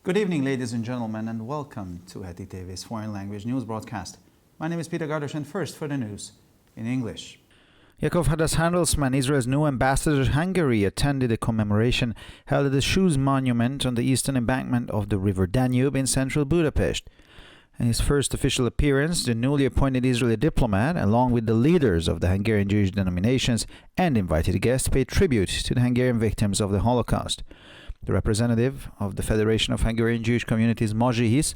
Good evening, ladies and gentlemen, and welcome to Heti TV's foreign language news broadcast. My name is Peter Gardosh, and first for the news in English. Yakov Hadas Handelsman, Israel's new ambassador to Hungary, attended a commemoration held at the Shoes Monument on the eastern embankment of the river Danube in central Budapest. In his first official appearance, the newly appointed Israeli diplomat, along with the leaders of the Hungarian Jewish denominations and invited guests, paid tribute to the Hungarian victims of the Holocaust. The representative of the Federation of Hungarian Jewish Communities, Mazsihis,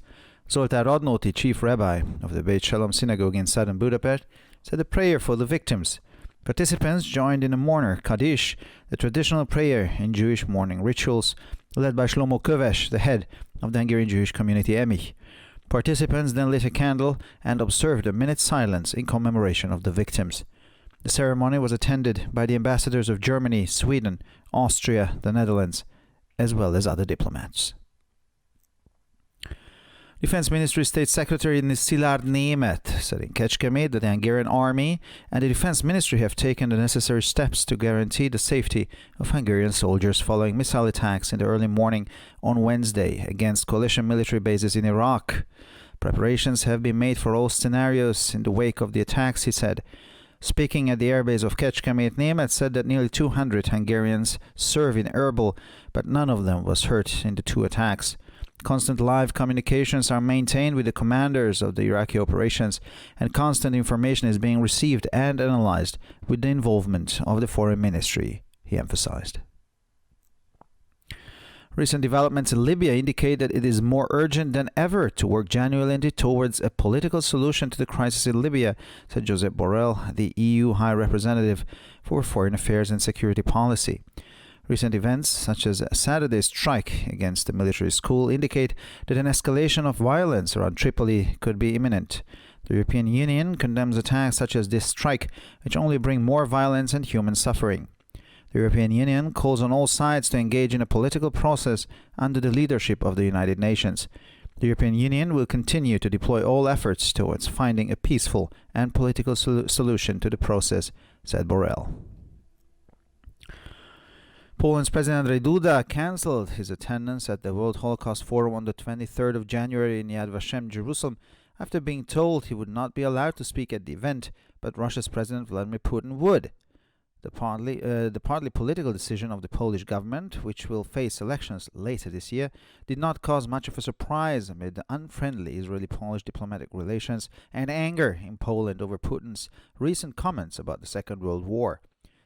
Zoltán Radnóti, chief rabbi of the Beit Shalom synagogue in southern Budapest, said a prayer for the victims. Participants joined in a mourner Kaddish, the traditional prayer in Jewish mourning rituals, led by Shlomo Köves, the head of the Hungarian Jewish community EMI. Participants then lit a candle and observed a minute's silence in commemoration of the victims. The ceremony was attended by the ambassadors of Germany, Sweden, Austria, the Netherlands, as well as other diplomats. Defense Ministry State Secretary Szilárd Németh said in Kecskemét that the Hungarian army and the Defense Ministry have taken the necessary steps to guarantee the safety of Hungarian soldiers following missile attacks in the early morning on Wednesday against coalition military bases in Iraq. Preparations have been made for all scenarios in the wake of the attacks, he said. Speaking at the airbase of Kecskemét, Németh said that nearly 200 Hungarians serve in Erbil, but none of them was hurt in the two attacks. Constant live communications are maintained with the commanders of the Iraqi operations, and constant information is being received and analyzed with the involvement of the Foreign Ministry, he emphasized. Recent developments in Libya indicate that it is more urgent than ever to work genuinely towards a political solution to the crisis in Libya, said Josep Borrell, the EU High Representative for Foreign Affairs and Security Policy. Recent events, such as Saturday's strike against the military school, indicate that an escalation of violence around Tripoli could be imminent. The European Union condemns attacks such as this strike, which only bring more violence and human suffering. The European Union calls on all sides to engage in a political process under the leadership of the United Nations. The European Union will continue to deploy all efforts towards finding a peaceful and political solution to the process, said Borrell. Poland's President Andrzej Duda cancelled his attendance at the World Holocaust Forum on the 23rd of January in Yad Vashem, Jerusalem, after being told he would not be allowed to speak at the event, but Russia's President Vladimir Putin would. The partly political decision of the Polish government, which will face elections later this year, did not cause much of a surprise amid the unfriendly Israeli-Polish diplomatic relations and anger in Poland over Putin's recent comments about the Second World War.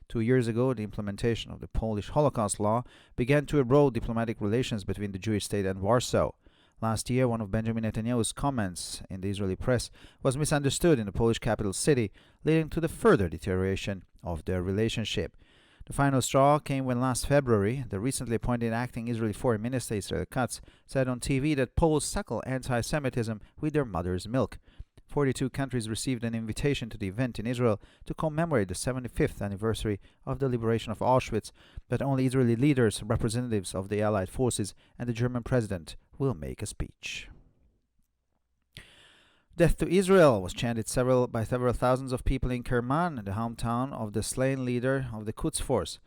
2 years ago, the implementation of the Polish Holocaust law began to erode diplomatic relations between the Jewish state and Warsaw. Last year, one of Benjamin Netanyahu's comments in the Israeli press was misunderstood in the Polish capital city, leading to the further deterioration of their relationship. The final straw came when last February, the recently appointed acting Israeli Foreign Minister Israel Katz said on TV that Poles suckle anti-Semitism with their mother's milk. 42 countries received an invitation to the event in Israel to commemorate the 75th anniversary of the liberation of Auschwitz, but only Israeli leaders, representatives of the Allied forces, and the German president will make a speech. Death to Israel was chanted by several thousands of people in Kerman, the hometown of the slain leader of the Quds Force.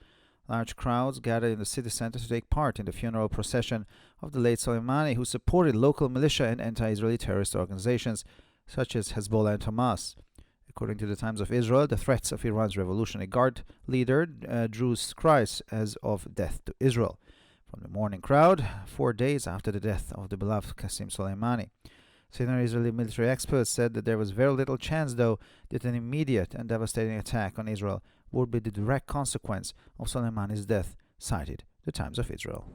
Large crowds gathered in the city center to take part in the funeral procession of the late Soleimani, who supported local militia and anti-Israeli terrorist organizations such as Hezbollah and Hamas. According to the Times of Israel, the threats of Iran's Revolutionary Guard leader drew cries as of death to Israel from the mourning crowd 4 days after the death of the beloved Qasem Soleimani. Senior Israeli military experts said that there was very little chance, though, that an immediate and devastating attack on Israel would be the direct consequence of Soleimani's death, cited the Times of Israel.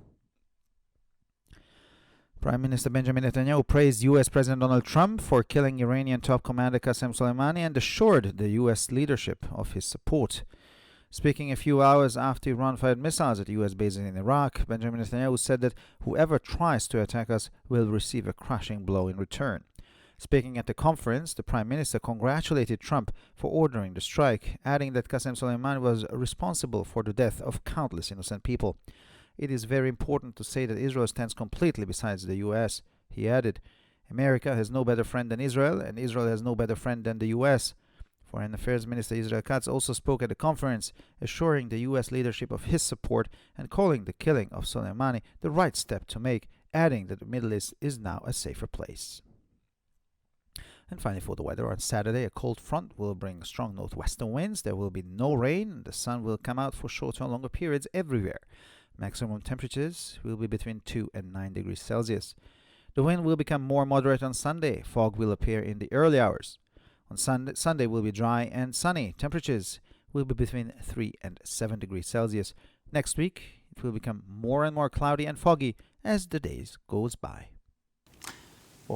Prime Minister Benjamin Netanyahu praised U.S. President Donald Trump for killing Iranian top commander Qasem Soleimani and assured the U.S. leadership of his support. Speaking a few hours after Iran fired missiles at U.S. bases in Iraq, Benjamin Netanyahu said that whoever tries to attack us will receive a crushing blow in return. Speaking at the conference, the Prime Minister congratulated Trump for ordering the strike, adding that Qasem Soleimani was responsible for the death of countless innocent people. It is very important to say that Israel stands completely beside the U.S., he added. America has no better friend than Israel, and Israel has no better friend than the U.S. Foreign Affairs Minister Israel Katz also spoke at the conference, assuring the U.S. leadership of his support and calling the killing of Soleimani the right step to make adding that the Middle East is now a safer place. And finally, for the weather, on Saturday, a cold front will bring strong northwestern winds. There will be no rain, and the sun will come out for shorter and longer periods everywhere. Maximum temperatures will be between 2 and 9 degrees Celsius. The wind will become more moderate on Sunday. Fog will appear in the early hours. On Sunday will be dry and sunny. Temperatures will be between 3 and 7 degrees Celsius. Next week, it will become more and more cloudy and foggy as the days goes by.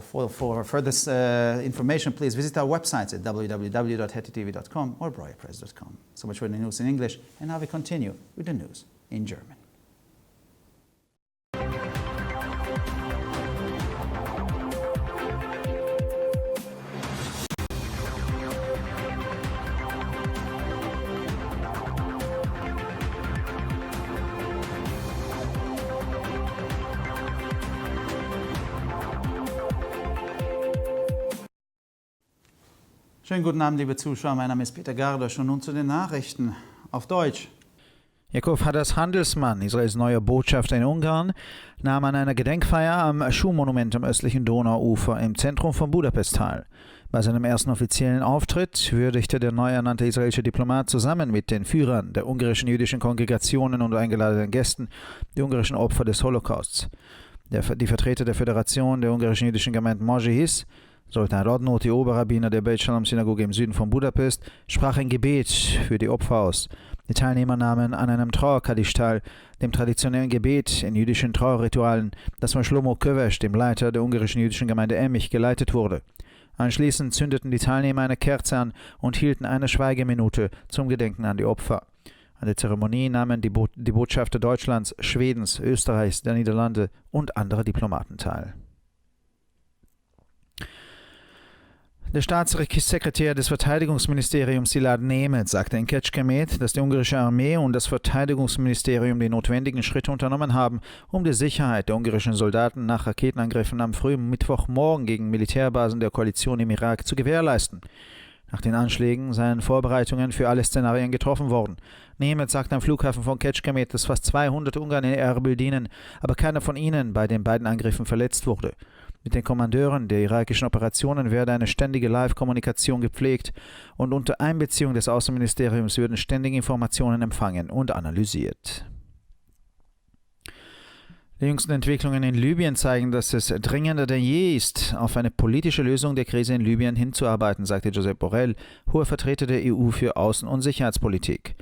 For further information, please visit our websites at www.hettytv.com or breuerpress.com. So much for the news in English, and now we continue with the news in German. Schönen guten Abend, liebe Zuschauer. Mein Name ist Peter Gardosch und nun zu den Nachrichten auf Deutsch. Yaakov Hadas Handelsmann, Israels neuer Botschafter in Ungarn, nahm an einer Gedenkfeier am Schuhmonument am östlichen Donauufer im Zentrum von Budapest teil. Bei seinem ersten offiziellen Auftritt würdigte der neu ernannte israelische Diplomat zusammen mit den Führern der ungarischen jüdischen Kongregationen und eingeladenen Gästen die ungarischen Opfer des Holocausts. Die Vertreter der Föderation der ungarischen jüdischen Gemeinde Mojhis, Sultan Rodnóti, Oberrabbiner der Beit Shalom-Synagoge im Süden von Budapest, sprach ein Gebet für die Opfer aus. Die Teilnehmer nahmen an einem Trauerkaddisch teil, dem traditionellen Gebet in jüdischen Trauerritualen, das von Shlomo Kövesch, dem Leiter der ungarischen jüdischen Gemeinde Emmich, geleitet wurde. Anschließend zündeten die Teilnehmer eine Kerze an und hielten eine Schweigeminute zum Gedenken an die Opfer. An der Zeremonie nahmen die Botschafter Deutschlands, Schwedens, Österreichs, der Niederlande und andere Diplomaten teil. Der Staatssekretär des Verteidigungsministeriums Gilad Nemeth sagte in Kecskemét, dass die ungarische Armee und das Verteidigungsministerium die notwendigen Schritte unternommen haben, um die Sicherheit der ungarischen Soldaten nach Raketenangriffen am frühen Mittwochmorgen gegen Militärbasen der Koalition im Irak zu gewährleisten. Nach den Anschlägen seien Vorbereitungen für alle Szenarien getroffen worden. Nemeth sagte am Flughafen von Kecskemét, dass fast 200 Ungarn in Erbil dienen, aber keiner von ihnen bei den beiden Angriffen verletzt wurde. Mit den Kommandeuren der irakischen Operationen werde eine ständige Live-Kommunikation gepflegt und unter Einbeziehung des Außenministeriums würden ständige Informationen empfangen und analysiert. Die jüngsten Entwicklungen in Libyen zeigen, dass es dringender denn je ist, auf eine politische Lösung der Krise in Libyen hinzuarbeiten, sagte Josep Borrell, hoher Vertreter der EU für Außen- und Sicherheitspolitik.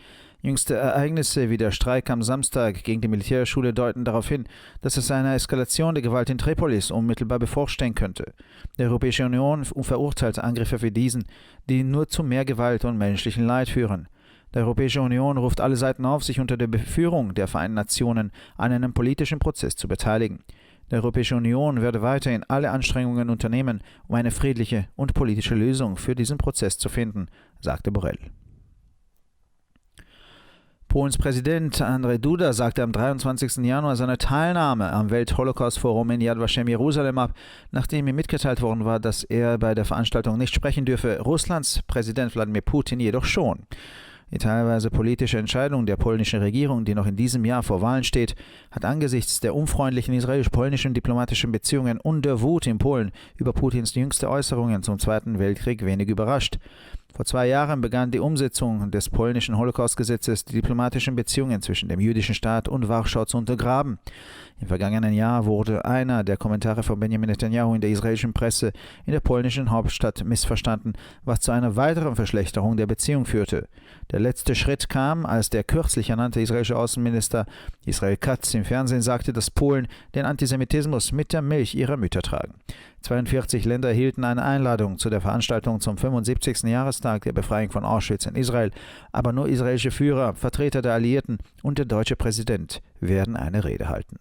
Jüngste Ereignisse wie der Streik am Samstag gegen die Militärschule deuten darauf hin, dass es eine Eskalation der Gewalt in Tripolis unmittelbar bevorstehen könnte. Die Europäische Union verurteilt Angriffe wie diesen, die nur zu mehr Gewalt und menschlichem Leid führen. Die Europäische Union ruft alle Seiten auf, sich unter der Führung der Vereinten Nationen an einem politischen Prozess zu beteiligen. Die Europäische Union werde weiterhin alle Anstrengungen unternehmen, um eine friedliche und politische Lösung für diesen Prozess zu finden, sagte Borrell. Polens Präsident Andrzej Duda sagte am 23. Januar seine Teilnahme am Welt-Holocaust-Forum in Yad Vashem Jerusalem ab, nachdem ihm mitgeteilt worden war, dass er bei der Veranstaltung nicht sprechen dürfe, Russlands Präsident Wladimir Putin jedoch schon. Die teilweise politische Entscheidung der polnischen Regierung, die noch in diesem Jahr vor Wahlen steht, hat angesichts der unfreundlichen israelisch-polnischen diplomatischen Beziehungen und der Wut in Polen über Putins jüngste Äußerungen zum Zweiten Weltkrieg wenig überrascht. Vor 2 Jahren begann die Umsetzung des polnischen Holocaust-Gesetzes, die diplomatischen Beziehungen zwischen dem jüdischen Staat und Warschau zu untergraben. Im vergangenen Jahr wurde einer der Kommentare von Benjamin Netanyahu in der israelischen Presse in der polnischen Hauptstadt missverstanden, was zu einer weiteren Verschlechterung der Beziehung führte. Der letzte Schritt kam, als der kürzlich ernannte israelische Außenminister Israel Katz im Fernsehen sagte, dass Polen den Antisemitismus mit der Milch ihrer Mütter tragen. 42 Länder erhielten eine Einladung zu der Veranstaltung zum 75. Jahrestag der Befreiung von Auschwitz in Israel, aber nur israelische Führer, Vertreter der Alliierten und der deutsche Präsident werden eine Rede halten.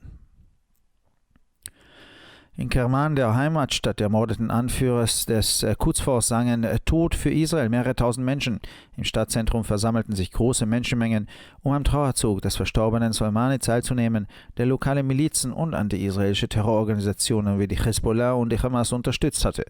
In Kerman, der Heimatstadt der ermordeten Anführers des Quds-Force, sangen Tod für Israel mehrere tausend Menschen. Im Stadtzentrum versammelten sich große Menschenmengen, um am Trauerzug des verstorbenen Soleimani teilzunehmen, der lokale Milizen und anti-israelische Terrororganisationen wie die Hezbollah und die Hamas unterstützt hatte.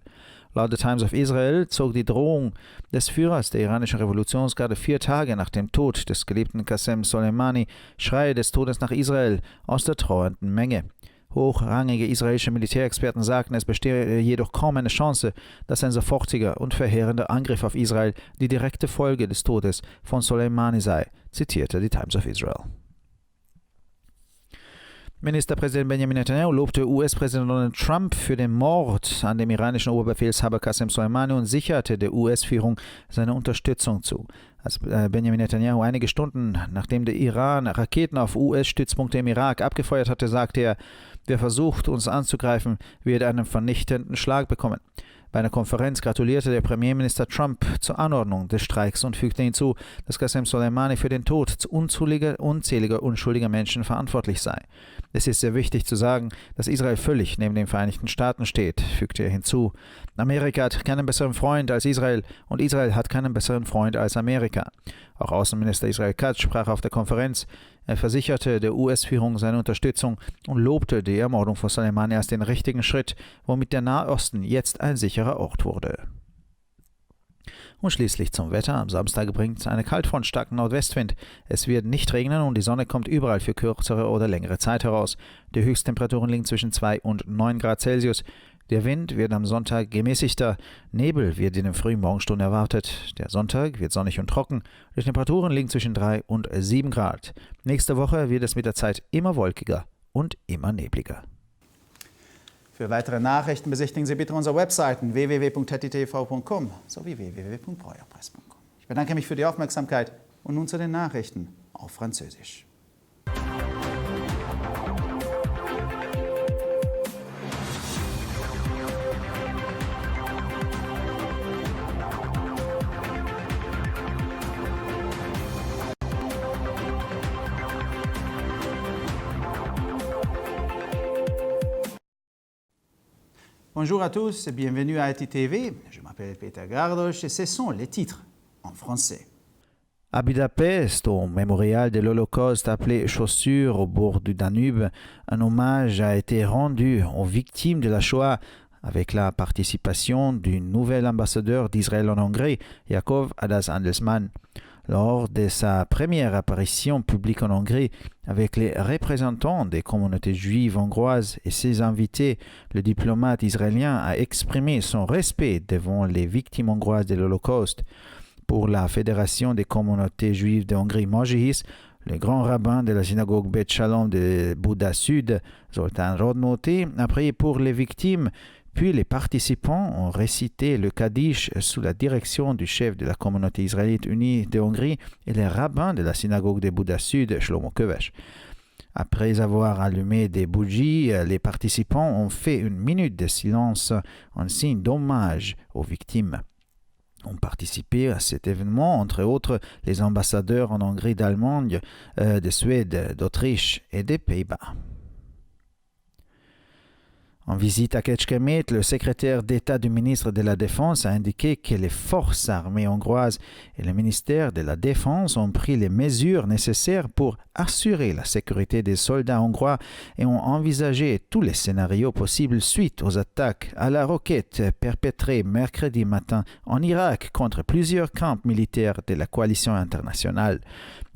Laut The Times of Israel zog die Drohung des Führers der iranischen Revolutionsgarde 4 Tage nach dem Tod des geliebten Qasem Soleimani Schreie des Todes nach Israel aus der trauernden Menge. Hochrangige israelische Militärexperten sagten, es bestehe jedoch kaum eine Chance, dass ein sofortiger und verheerender Angriff auf Israel die direkte Folge des Todes von Soleimani sei, zitierte die Times of Israel. Ministerpräsident Benjamin Netanyahu lobte US-Präsident Donald Trump für den Mord an dem iranischen Oberbefehlshaber Qasem Soleimani und sicherte der US-Führung seine Unterstützung zu. Als Benjamin Netanyahu einige Stunden nachdem der Iran Raketen auf US-Stützpunkte im Irak abgefeuert hatte, sagte er, wer versucht, uns anzugreifen, wird einen vernichtenden Schlag bekommen. Bei einer Konferenz gratulierte der Premierminister Trump zur Anordnung des Streiks und fügte hinzu, dass Qasem Soleimani für den Tod unzähliger unschuldiger Menschen verantwortlich sei. Es ist sehr wichtig zu sagen, dass Israel völlig neben den Vereinigten Staaten steht, fügte er hinzu. Amerika hat keinen besseren Freund als Israel und Israel hat keinen besseren Freund als Amerika. Auch Außenminister Israel Katz sprach auf der Konferenz. Er versicherte der US-Führung seine Unterstützung und lobte die Ermordung von Soleimani als den richtigen Schritt, womit der Nahe Osten jetzt ein sicherer Ort wurde. Und schließlich zum Wetter. Am Samstag bringt es eine Kaltfront starken Nordwestwind. Es wird nicht regnen und die Sonne kommt überall für kürzere oder längere Zeit heraus. Die Höchsttemperaturen liegen zwischen 2 und 9 Grad Celsius. Der Wind wird am Sonntag gemäßigter. Nebel wird in den frühen Morgenstunden erwartet. Der Sonntag wird sonnig und trocken. Die Temperaturen liegen zwischen 3 und 7 Grad. Nächste Woche wird es mit der Zeit immer wolkiger und immer nebliger. Für weitere Nachrichten besichtigen Sie bitte unsere Webseiten www.hettitv.com sowie www.breuerpresse.com. Ich bedanke mich für die Aufmerksamkeit und nun zu den Nachrichten auf Französisch. Bonjour à tous et bienvenue à HettitV. Je m'appelle Peter Gardosch et ce sont les titres en français. À Budapest, au mémorial de l'Holocauste appelé Chaussures au bord du Danube, un hommage a été rendu aux victimes de la Shoah avec la participation du nouvel ambassadeur d'Israël en Hongrie, Yaakov Adas-Handelsman. Lors de sa première apparition publique en Hongrie, avec les représentants des communautés juives hongroises et ses invités, le diplomate israélien a exprimé son respect devant les victimes hongroises de l'Holocauste. Pour la Fédération des communautés juives de Hongrie, Mojhis, le grand rabbin de la synagogue Beth Shalom de Buda Sud, Zoltán Rodnóti, a prié pour les victimes. Puis les participants ont récité le Kaddish sous la direction du chef de la communauté israélite unie de Hongrie et les rabbins de la synagogue de Buda Sud, Shlomo Köves. Après avoir allumé des bougies, les participants ont fait une minute de silence en signe d'hommage aux victimes. Ont participé à cet événement, entre autres, les ambassadeurs en Hongrie d'Allemagne, de Suède, d'Autriche et des Pays-Bas. En visite à Kecskemét, le secrétaire d'État du ministre de la Défense a indiqué que les forces armées hongroises et le ministère de la Défense ont pris les mesures nécessaires pour assurer la sécurité des soldats hongrois et ont envisagé tous les scénarios possibles suite aux attaques à la roquette perpétrées mercredi matin en Irak contre plusieurs camps militaires de la coalition internationale.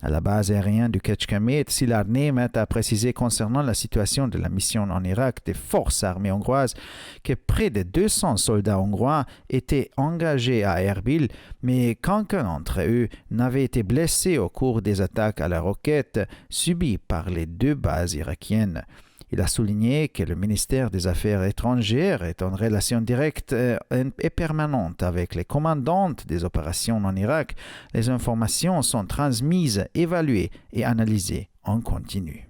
À la base aérienne du Kecskemét, Szilárd Németh a précisé concernant la situation de la mission en Irak des forces armées hongroises que près de 200 soldats hongrois étaient engagés à Erbil, mais qu'aucun d'entre eux n'avait été blessé au cours des attaques à la roquette subies par les deux bases irakiennes. Il a souligné que le ministère des Affaires étrangères est en relation directe et permanente avec les commandantes des opérations en Irak. Les informations sont transmises, évaluées et analysées en continu.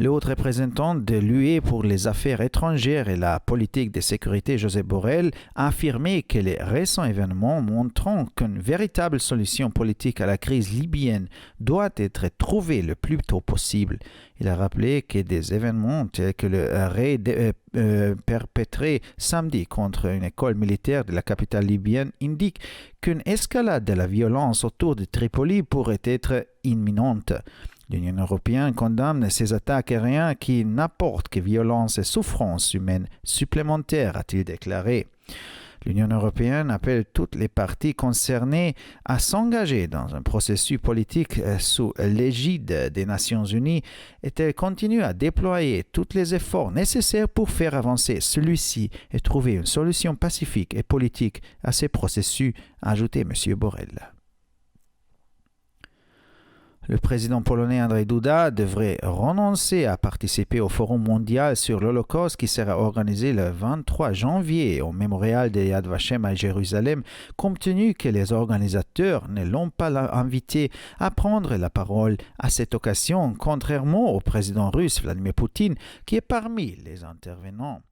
Le haut représentant de l'UE pour les affaires étrangères et la politique de sécurité, Josep Borrell, a affirmé que les récents événements montrent qu'une véritable solution politique à la crise libyenne doit être trouvée le plus tôt possible. Il a rappelé que des événements tels que le raid perpétré samedi contre une école militaire de la capitale libyenne indiquent qu'une escalade de la violence autour de Tripoli pourrait être imminente. L'Union européenne condamne ces attaques aériennes qui n'apportent que violence et souffrance humaine supplémentaires, a-t-il déclaré. L'Union européenne appelle toutes les parties concernées à s'engager dans un processus politique sous l'égide des Nations Unies et elle continue à déployer tous les efforts nécessaires pour faire avancer celui-ci et trouver une solution pacifique et politique à ces processus, a ajouté M. Borrell. Le président polonais Andrzej Duda devrait renoncer à participer au Forum mondial sur l'Holocauste qui sera organisé le 23 janvier au mémorial de Yad Vashem à Jérusalem, compte tenu que les organisateurs ne l'ont pas invité à prendre la parole à cette occasion, contrairement au président russe Vladimir Poutine, qui est parmi les intervenants.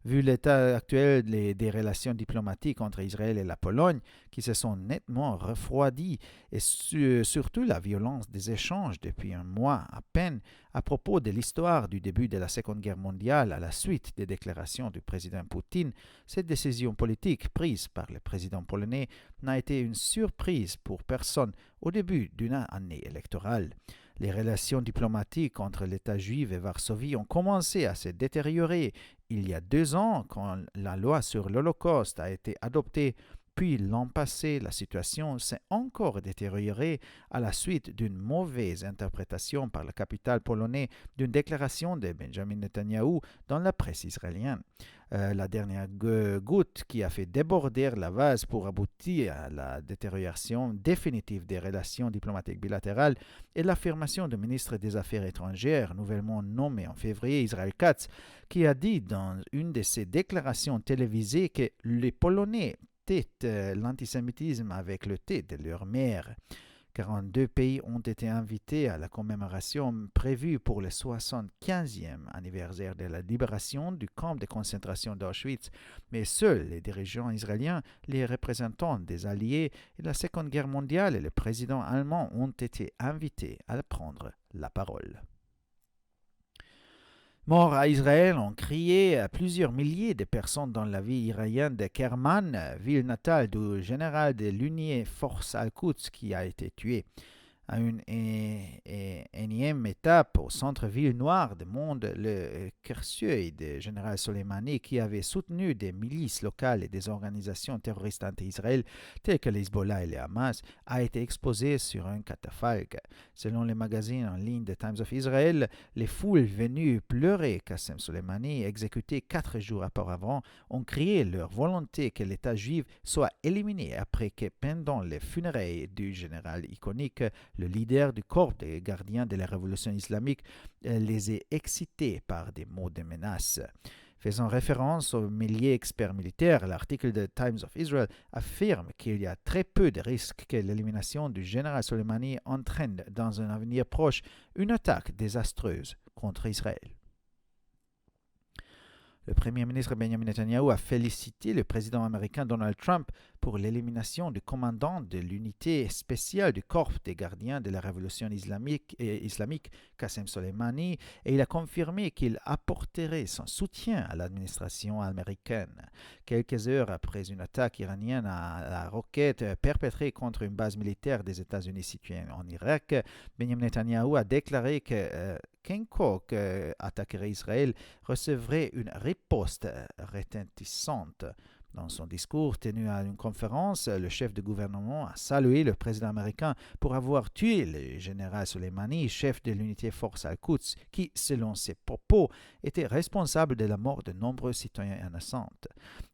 Vu l'état actuel des relations diplomatiques entre Israël et la Pologne, qui se sont nettement refroidies, et surtout la violence des échanges depuis un mois à peine, à propos de l'histoire du début de la Seconde Guerre mondiale à la suite des déclarations du président Poutine, cette décision politique prise par le président polonais n'a été une surprise pour personne au début d'une année électorale. Les relations diplomatiques entre l'État juif et Varsovie ont commencé à se détériorer il y a 2 ans quand la loi sur l'Holocauste a été adoptée. Puis l'an passé, la situation s'est encore détériorée à la suite d'une mauvaise interprétation par le capital polonais d'une déclaration de Benjamin Netanyahou dans la presse israélienne. La dernière goutte qui a fait déborder la vase pour aboutir à la détérioration définitive des relations diplomatiques bilatérales est l'affirmation du ministre des Affaires étrangères, nouvellement nommé en février, Israël Katz, qui a dit dans une de ses déclarations télévisées que les Polonais l'antisémitisme avec le thé de leur mère. 42 pays ont été invités à la commémoration prévue pour le 75e anniversaire de la libération du camp de concentration d'Auschwitz, mais seuls les dirigeants israéliens, les représentants des Alliés et la Seconde Guerre mondiale et le président allemand ont été invités à prendre la parole. Mort à Israël ont crié à plusieurs milliers de personnes dans la ville iranienne de Kerman, ville natale du général de l'Union Force Al-Quds qui a été tué. À une énième étape au centre-ville noir du monde, le cercueil du général Soleimani, qui avait soutenu des milices locales et des organisations terroristes anti-Israël telles que l'Hezbollah et le Hamas, a été exposé sur un catafalque. Selon le magazine en ligne The Times of Israel, les foules venues pleurer Qassem Soleimani, exécuté 4 jours auparavant, ont crié leur volonté que l'État juif soit éliminé après que, pendant les funérailles du général iconique, le leader du corps des gardiens de la révolution islamique les ait excités par des mots de menace. Faisant référence aux milliers d'experts militaires, l'article de Times of Israel affirme qu'il y a très peu de risques que l'élimination du général Soleimani entraîne dans un avenir proche une attaque désastreuse contre Israël. Le Premier ministre Benjamin Netanyahou a félicité le président américain Donald Trump pour l'élimination du commandant de l'unité spéciale du corps des gardiens de la révolution islamique Qassem Soleimani, et il a confirmé qu'il apporterait son soutien à l'administration américaine. Quelques heures après une attaque iranienne à la roquette perpétrée contre une base militaire des États-Unis située en Irak, Benjamin Netanyahou a déclaré que quiconque attaquerait Israël recevrait une riposte retentissante. Dans son discours tenu à une conférence, le chef de gouvernement a salué le président américain pour avoir tué le général Soleimani, chef de l'unité Force Al-Quds, qui, selon ses propos, était responsable de la mort de nombreux citoyens innocents.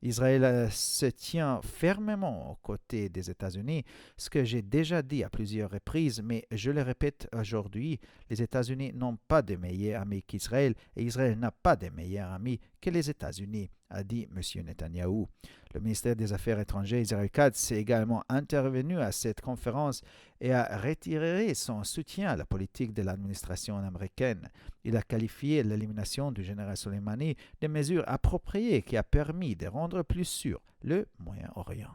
Israël se tient fermement aux côtés des États-Unis, ce que j'ai déjà dit à plusieurs reprises, mais je le répète aujourd'hui, les États-Unis n'ont pas de meilleurs amis qu'Israël et Israël n'a pas de meilleurs amis que les États-Unis, a dit M. Netanyahou. Le ministère des Affaires étrangères Israël Katz est également intervenu à cette conférence et a retiré son soutien à la politique de l'administration américaine. Il a qualifié l'élimination du général Soleimani de mesure appropriée qui a permis de rendre plus sûr le Moyen-Orient.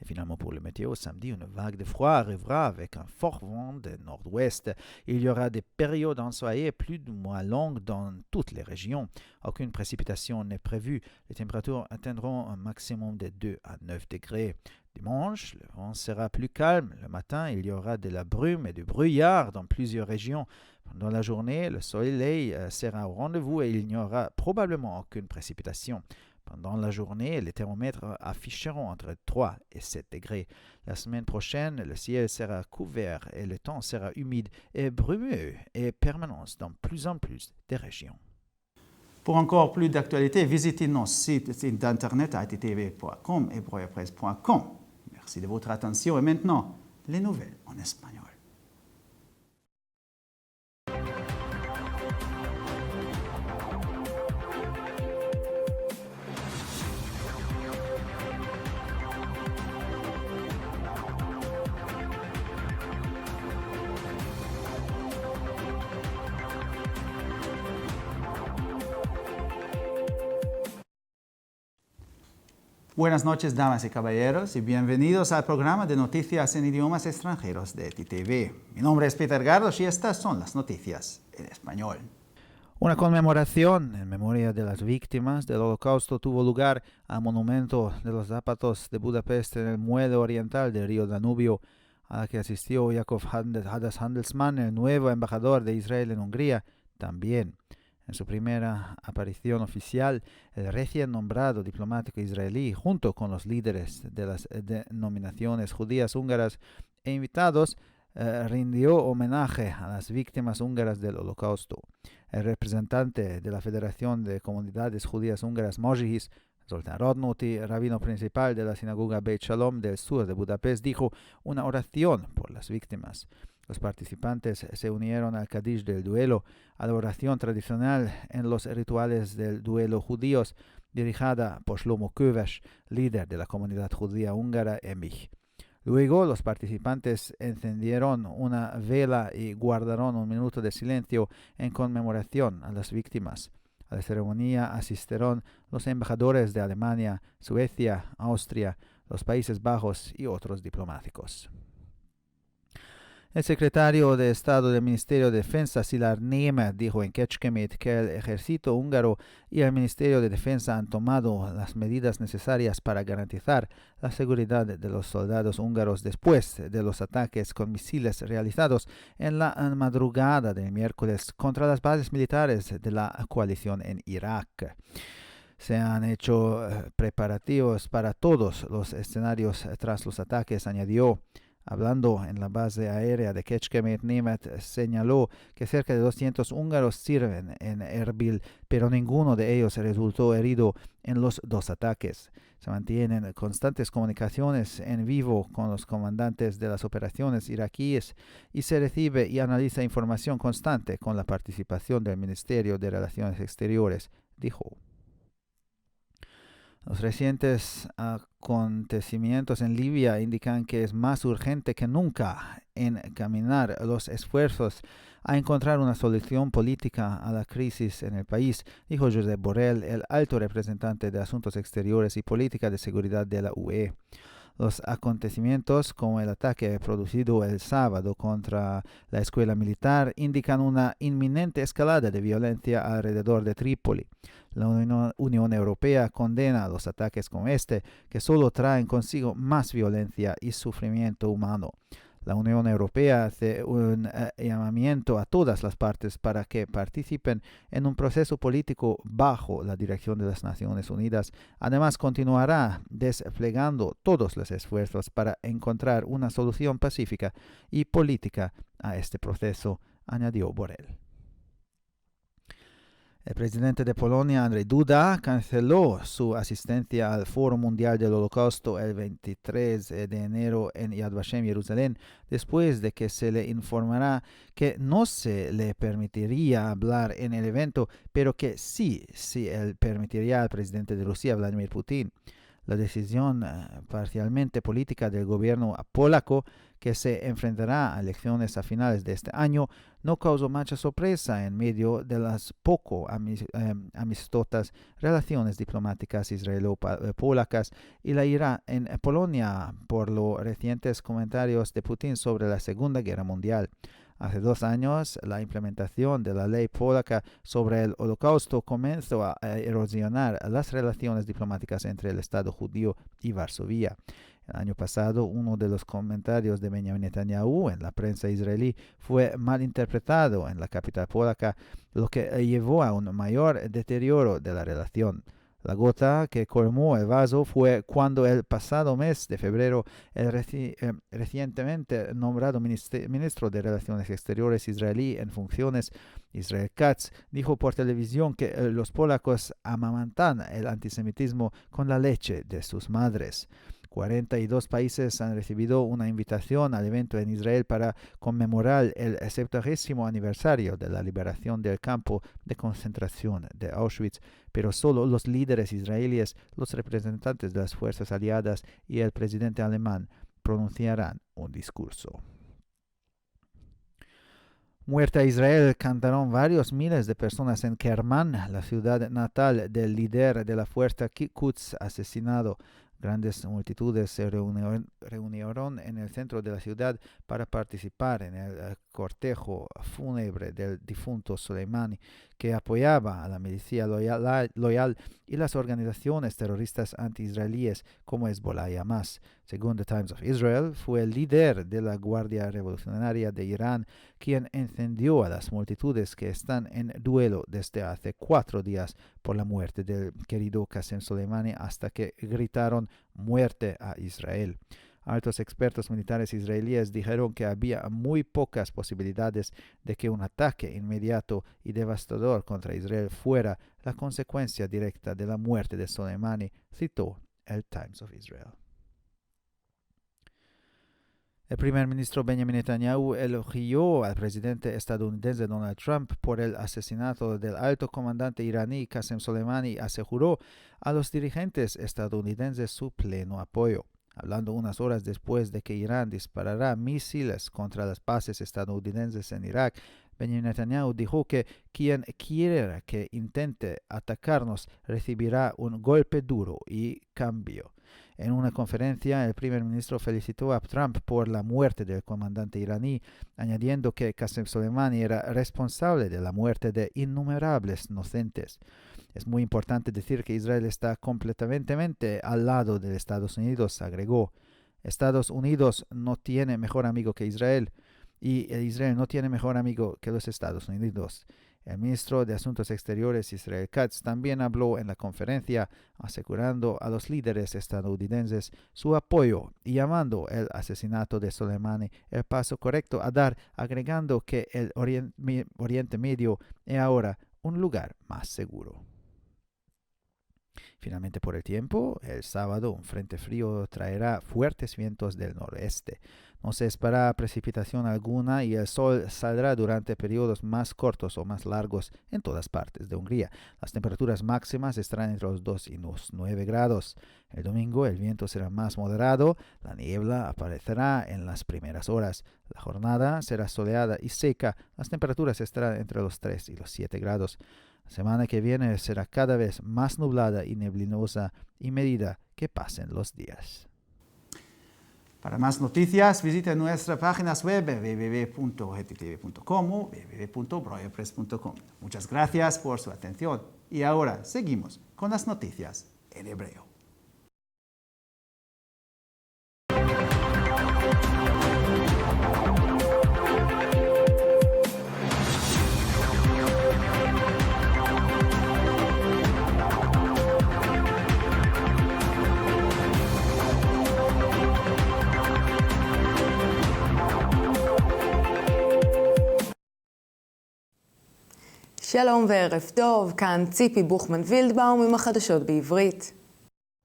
Et finalement, pour le météo, samedi, une vague de froid arrivera avec un fort vent de nord-ouest. Il y aura des périodes ensoleillées plus ou moins longues dans toutes les régions. Aucune précipitation n'est prévue. Les températures atteindront un maximum de 2 à 9 degrés. Dimanche, le vent sera plus calme. Le matin, il y aura de la brume et du brouillard dans plusieurs régions. Pendant la journée, le soleil sera au rendez-vous et il n'y aura probablement aucune précipitation. Pendant la journée, les thermomètres afficheront entre 3 et 7 degrés. La semaine prochaine, le ciel sera couvert et le temps sera humide et brumeux et permanent dans plus en plus de régions. Pour encore plus d'actualités, visitez nos sites d'internet ittv.com et broyapresse.com. Merci de votre attention et maintenant, les nouvelles en espagnol. Buenas noches, damas y caballeros, y bienvenidos al programa de noticias en idiomas extranjeros de TTV. Mi nombre es Peter Gardos y estas son las noticias en español. Una conmemoración en memoria de las víctimas del Holocausto tuvo lugar al Monumento de los Zapatos de Budapest en el muelle oriental del río Danubio, a la que asistió Yakov Hadas Handelsman, el nuevo embajador de Israel en Hungría, también. En su primera aparición oficial, el recién nombrado diplomático israelí, junto con los líderes de las denominaciones judías húngaras e invitados, rindió homenaje a las víctimas húngaras del Holocausto. El representante de la Federación de Comunidades Judías Húngaras, Mojhis, Zoltán Radnóti, rabino principal de la sinagoga Beit Shalom del sur de Budapest, dijo una oración por las víctimas. Los participantes se unieron al Kaddish del duelo, a la oración tradicional en los rituales del duelo judíos, dirigida por Shlomo Köves, líder de la comunidad judía húngara en Mich. Luego, los participantes encendieron una vela y guardaron un minuto de silencio en conmemoración a las víctimas. A la ceremonia asistieron los embajadores de Alemania, Suecia, Austria, los Países Bajos y otros diplomáticos. El secretario de Estado del Ministerio de Defensa, Szilárd Németh, dijo en Kecskemét que el ejército húngaro y el Ministerio de Defensa han tomado las medidas necesarias para garantizar la seguridad de los soldados húngaros después de los ataques con misiles realizados en la madrugada del miércoles contra las bases militares de la coalición en Irak. Se han hecho preparativos para todos los escenarios tras los ataques, añadió. Hablando en la base aérea de Kecskemét, Németh señaló que cerca de 200 húngaros sirven en Erbil, pero ninguno de ellos resultó herido en los dos ataques. Se mantienen constantes comunicaciones en vivo con los comandantes de las operaciones iraquíes y se recibe y analiza información constante con la participación del Ministerio de Relaciones Exteriores, dijo. Los recientes acontecimientos en Libia indican que es más urgente que nunca encaminar los esfuerzos a encontrar una solución política a la crisis en el país, dijo Josep Borrell, el alto representante de Asuntos Exteriores y Política de Seguridad de la UE. Los acontecimientos, como el ataque producido el sábado contra la escuela militar, indican una inminente escalada de violencia alrededor de Trípoli. La Unión Europea condena los ataques como este, que solo traen consigo más violencia y sufrimiento humano. La Unión Europea hace un llamamiento a todas las partes para que participen en un proceso político bajo la dirección de las Naciones Unidas. Además, continuará desplegando todos los esfuerzos para encontrar una solución pacífica y política a este proceso, añadió Borrell. El presidente de Polonia, Andrzej Duda, canceló su asistencia al Foro Mundial del Holocausto el 23 de enero en Yad Vashem, Jerusalén, después de que se le informara que no se le permitiría hablar en el evento, pero que sí él permitiría al presidente de Rusia, Vladimir Putin. La decisión parcialmente política del gobierno polaco, que se enfrentará a elecciones a finales de este año, no causó mucha sorpresa en medio de las poco amistosas relaciones diplomáticas israelo-polacas y la ira en Polonia por los recientes comentarios de Putin sobre la Segunda Guerra Mundial. Hace 2 años, la implementación de la ley polaca sobre el Holocausto comenzó a erosionar las relaciones diplomáticas entre el Estado judío y Varsovia. El año pasado, uno de los comentarios de Benjamin Netanyahu en la prensa israelí fue malinterpretado en la capital polaca, lo que llevó a un mayor deterioro de la relación. La gota que colmó el vaso fue cuando el pasado mes de febrero el recientemente nombrado ministro de Relaciones Exteriores israelí en funciones, Israel Katz, dijo por televisión que los polacos amamantan el antisemitismo con la leche de sus madres. 42 países han recibido una invitación al evento en Israel para conmemorar el 70º aniversario de la liberación del campo de concentración de Auschwitz, pero solo los líderes israelíes, los representantes de las fuerzas aliadas y el presidente alemán pronunciarán un discurso. Muerte a Israel cantaron varios miles de personas en Kerman, la ciudad natal del líder de la fuerza Quds asesinado. Grandes multitudes se reunieron en el centro de la ciudad para participar en el cortejo fúnebre del difunto Soleimani, que apoyaba a la milicia loyal y las organizaciones terroristas anti-israelíes como Hezbollah y Hamas. Según The Times of Israel, fue el líder de la Guardia Revolucionaria de Irán quien encendió a las multitudes que están en duelo desde hace 4 días por la muerte del querido Qasem Soleimani hasta que gritaron muerte a Israel. Altos expertos militares israelíes dijeron que había muy pocas posibilidades de que un ataque inmediato y devastador contra Israel fuera la consecuencia directa de la muerte de Soleimani, citó el Times of Israel. El primer ministro Benjamin Netanyahu elogió al presidente estadounidense Donald Trump por el asesinato del alto comandante iraní Qasem Soleimani y aseguró a los dirigentes estadounidenses su pleno apoyo. Hablando unas horas después de que Irán disparara misiles contra las bases estadounidenses en Irak, Benjamin Netanyahu dijo que quien quiera que intente atacarnos recibirá un golpe duro y cambio. En una conferencia, el primer ministro felicitó a Trump por la muerte del comandante iraní, añadiendo que Qasem Soleimani era responsable de la muerte de innumerables inocentes. Es muy importante decir que Israel está completamente al lado de Estados Unidos, agregó. Estados Unidos no tiene mejor amigo que Israel y Israel no tiene mejor amigo que los Estados Unidos. El ministro de Asuntos Exteriores Israel Katz también habló en la conferencia, asegurando a los líderes estadounidenses su apoyo y llamando el asesinato de Soleimani el paso correcto a dar, agregando que el Oriente Medio es ahora un lugar más seguro. Finalmente, por el tiempo, el sábado un frente frío traerá fuertes vientos del noroeste. No se espera precipitación alguna y el sol saldrá durante periodos más cortos o más largos en todas partes de Hungría. Las temperaturas máximas estarán entre los 2 y los 9 grados. El domingo el viento será más moderado, la niebla aparecerá en las primeras horas. La jornada será soleada y seca, las temperaturas estarán entre los 3 y los 7 grados. La semana que viene será cada vez más nublada y neblinosa a medida que pasen los días. Para más noticias, visite nuestras páginas web www.gttv.com o www.broyerpress.com. Muchas gracias por su atención y ahora seguimos con las noticias en hebreo. שלום וערב טוב, כאן ציפי בוכמן וילדבאום עם החדשות בעברית.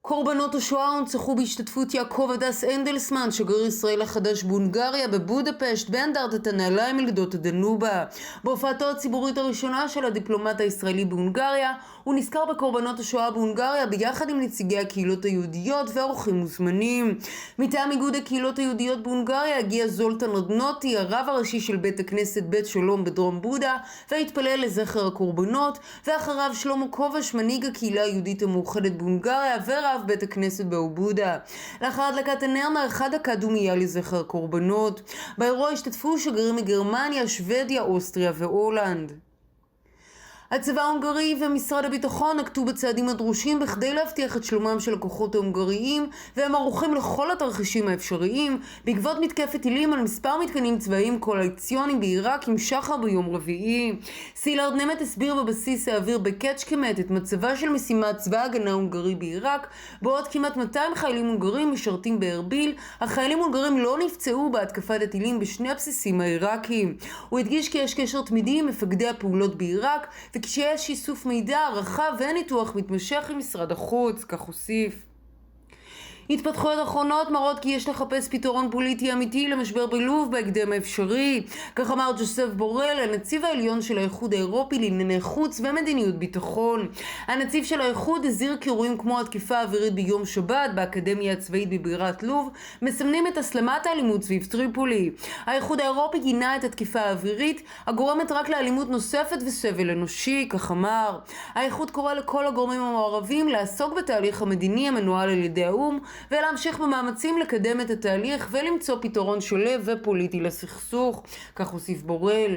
קורבנות השואה הונצחו בהשתתפות יעקב הדס אנדלסמן, שגריר ישראל החדש בהונגריה בבודפשט, באנדרטת הנעליים על גדות הדנובה. בהופעתו הציבורית הראשונה של הדיפלומט הישראלי בהונגריה, הוא נזכר בקורבנות השואה בהונגריה ביחד עם נציגי הקהילות היהודיות ואורחים מוזמנים. מטעם איגוד הקהילות היהודיות בהונגריה הגיע זולטן רדנוטי, הרב הראשי של בית הכנסת בית שלום בדרום בודה, והתפלל לזכר הקורבנות, ואחריו שלמה כובש, מנהיג הקהילה היהודית המאוחדת בהונגריה ורב בית הכנסת באובודה. לאחר הדלקת הנר נערכה דקה דומייה לזכר הקורבנות. באירוע השתתפו שגרירים מגרמניה, שוודיה, אוסטריה והולנד. הצבא ההונגרי ומשרד הביטחון נקטו בצעדים הדרושים בכדי להבטיח את שלומם של הכוחות ההונגריים, והם ערוכים לכל התרחישים האפשריים בעקבות מתקפת טילים על מספר מתקנים צבאיים קואליציוניים בעיראק עם שחר ביום רביעי. סילארד נמט הסביר בבסיס האוויר בקצ'קמט את מצבה של משימת צבא ההגנה ההונגרי בעיראק, בעוד כמעט 200 חיילים הונגרים משרתים בארביל. החיילים הונגרים לא נפצעו בהתקפת הטילים בשני הבסיסים העיראקיים. הוא הדגיש כי יש קשר תמידי עם מפקדי הפעולות בעיראק, וכשיש איסוף מידע, הערכה וניתוח מתמשך עם משרד החוץ, כך הוסיף. התפתחויות אחרונות מראות כי יש לחפש פתרון פוליטי אמיתי למשבר בלוב בהקדם האפשרי. כך אמר ג'וסף בורל, הנציב העליון של האיחוד האירופי לענייני חוץ ומדיניות ביטחון. הנציב של האיחוד הזהיר כי אירועים כמו התקיפה האווירית ביום שבת באקדמיה הצבאית בבירת לוב מסמנים את הסלמת האלימות סביב טריפולי. האיחוד האירופי גינה את התקיפה האווירית הגורמת רק לאלימות נוספת וסבל אנושי, כך אמר. האיחוד קורא לכל הגורמים המעורבים לעסוק בתהליך המדיני המנוהל על ידי האו"ם ולהמשיך במאמצים לקדם את התהליך ולמצוא פתרון שולב ופוליטי לסכסוך, כך הוסיף בורל.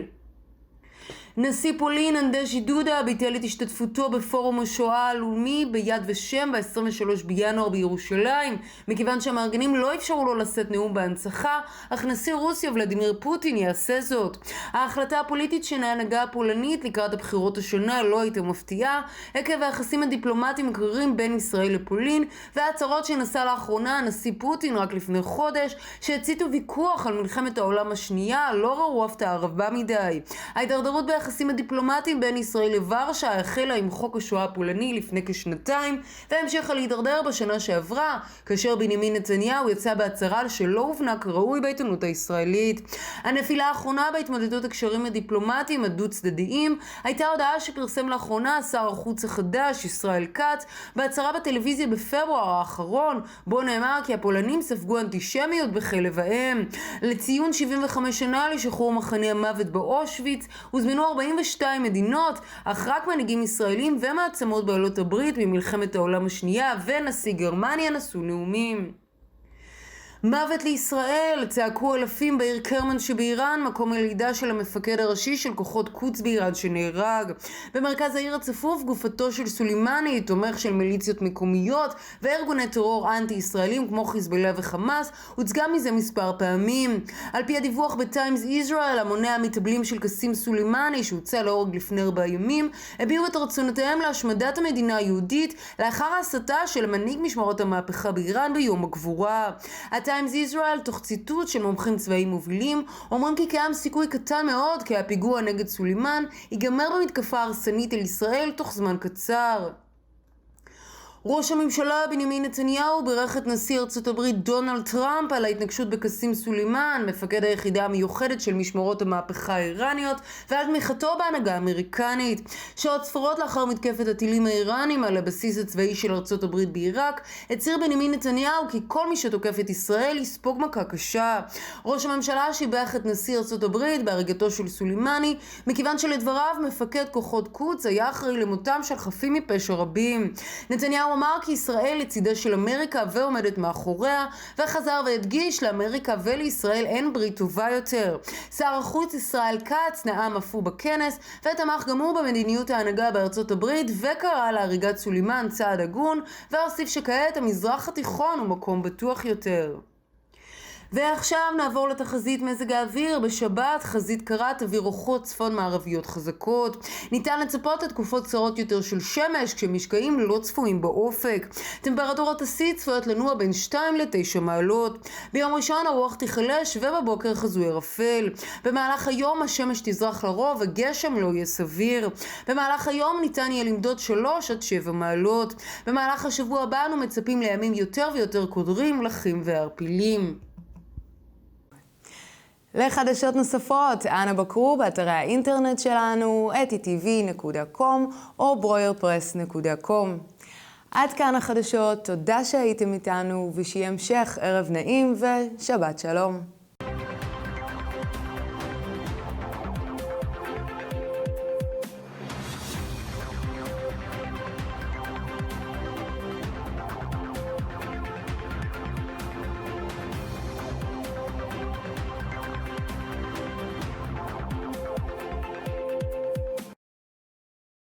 נשיא פולין אנדז'י דודה ביטל את השתתפותו בפורום השואה הלאומי ביד ושם ב-23 בינואר בירושלים, מכיוון שהמארגנים לא אפשרו לו לשאת נאום בהנצחה, אך נשיא רוסיה ולדימיר פוטין יעשה זאת. ההחלטה הפוליטית של ההנהגה הפולנית לקראת הבחירות השנה לא הייתה מפתיעה, עקב היחסים הדיפלומטיים הקרירים בין ישראל לפולין, וההצהרות שנשא לאחרונה הנשיא פוטין רק לפני חודש, שהציתו ויכוח על מלחמת העולם השנייה, לא ראו הפתעה רבה מדי. ההידרדרות היחסים הדיפלומטיים בין ישראל לוורשה החלה עם חוק השואה הפולני לפני כשנתיים, והמשיכה להידרדר בשנה שעברה, כאשר בנימין נתניהו יצא בהצהרה שלא הובנה כראוי בעיתונות הישראלית. הנפילה האחרונה בהתמודדות הקשרים הדיפלומטיים הדו צדדיים הייתה הודעה שפרסם לאחרונה שר החוץ החדש ישראל כץ בהצהרה בטלוויזיה בפברואר האחרון, בו נאמר כי הפולנים ספגו אנטישמיות בחלב האם. לציון 75 שנה לשחרור מחנה המוות באושוויץ הוזמנו 42 מדינות, אך רק מנהיגים ישראלים ומעצמות בעלות הברית במלחמת העולם השנייה ונשיא גרמניה נשאו נאומים. מוות לישראל, צעקו אלפים בעיר קרמן שבאיראן, מקום הלידה של המפקד הראשי של כוחות קוץ באיראן שנהרג. במרכז העיר הצפוף גופתו של סולימני, תומך של מיליציות מקומיות וארגוני טרור אנטי-ישראלים כמו חיזבאללה וחמאס, הוצגה מזה מספר פעמים. על פי הדיווח בטיימס ישראל, המוני המתאבלים של קסים סולימני, שהוצא להורג לפני 4 ימים, הביעו את רצונותיהם להשמדת המדינה היהודית לאחר ההסתה של מנהיג משמרות המהפכה באיראן ביום הגבורה. טיימס ישראל, תוך ציטוט של מומחים צבאיים מובילים, אומרים כי קיים סיכוי קטן מאוד כי הפיגוע נגד סולימן ייגמר במתקפה הרסנית על ישראל תוך זמן קצר. ראש הממשלה בנימין נתניהו בירך את נשיא ארצות הברית דונלד טראמפ על ההתנגשות בקסים סולימן, מפקד היחידה המיוחדת של משמרות המהפכה האיראניות, ועל תמיכתו בהנהגה האמריקנית. שעות ספורות לאחר מתקפת הטילים האיראנים על הבסיס הצבאי של ארצות הברית בעיראק, הצהיר בנימין נתניהו כי כל מי שתוקף את ישראל יספוג מכה קשה. ראש הממשלה שיבח את נשיא ארצות הברית בהריגתו של סולימני, מכיוון שלדבריו מפקד כוחות קוץ היה אחראי למותם של חפים מפשע רבים. נתניהו אמר כי ישראל לצידה של אמריקה ועומדת מאחוריה, וחזר והדגיש לאמריקה ולישראל אין ברית טובה יותר. שר החוץ ישראל כץ נאם אף הוא בכנס, ותמך גם הוא במדיניות ההנהגה בארצות הברית, וקרא להריגת סולימן צעד הגון, והוסיף שכעת המזרח התיכון הוא מקום בטוח יותר. ועכשיו נעבור לתחזית מזג האוויר. בשבת חזית קרה תביא רוחות צפון מערביות חזקות. ניתן לצפות את תקופות קצרות יותר של שמש כשמשקעים לא צפויים באופק. טמפרטורות השיא צפויות לנוע בין 2 ל-9 מעלות. ביום ראשון הרוח תיחלש ובבוקר חזוי ערפל. במהלך היום השמש תזרח לרוב וגשם לא יהיה סביר. במהלך היום ניתן יהיה למדוד 3 עד 7 מעלות. במהלך השבוע הבא אנו מצפים לימים יותר ויותר קודרים, לחים וערפילים. לחדשות נוספות, אנא בקרו באתרי האינטרנט שלנו, etitv.com או broyerpress.com. עד כאן החדשות, תודה שהייתם איתנו ושיהיה המשך ערב נעים ושבת שלום.